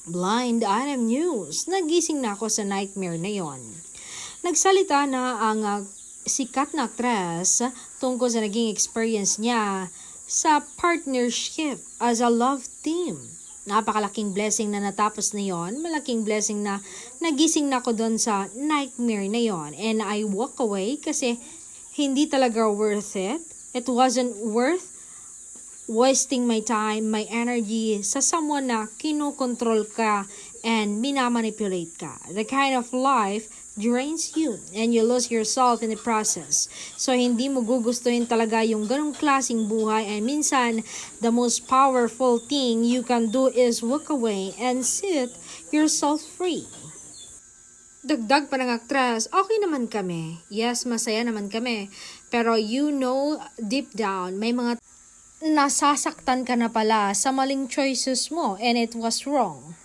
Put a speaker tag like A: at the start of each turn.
A: Blind item news. Nagising na ako sa nightmare na yon. Nagsalita na ang sikat na aktres tungkol sa naging experience niya sa partnership as a love team. Napakalaking blessing na natapos na yon. Malaking blessing na nagising na ako doon sa nightmare na yon. And I walk away kasi hindi talaga worth it. It wasn't worth wasting my time, my energy sa someone na kinokontrol ka and minamanipulate ka. The kind of life drains you and you lose yourself in the process. So hindi mo gugustuhin talaga yung ganong klaseng buhay, and minsan the most powerful thing you can do is walk away and set yourself free. Dagdag pa ng aktres, okay naman kami. Yes, masaya naman kami. Pero you know, deep down, may mga nasasaktan ka na pala sa maling choices mo and it was wrong.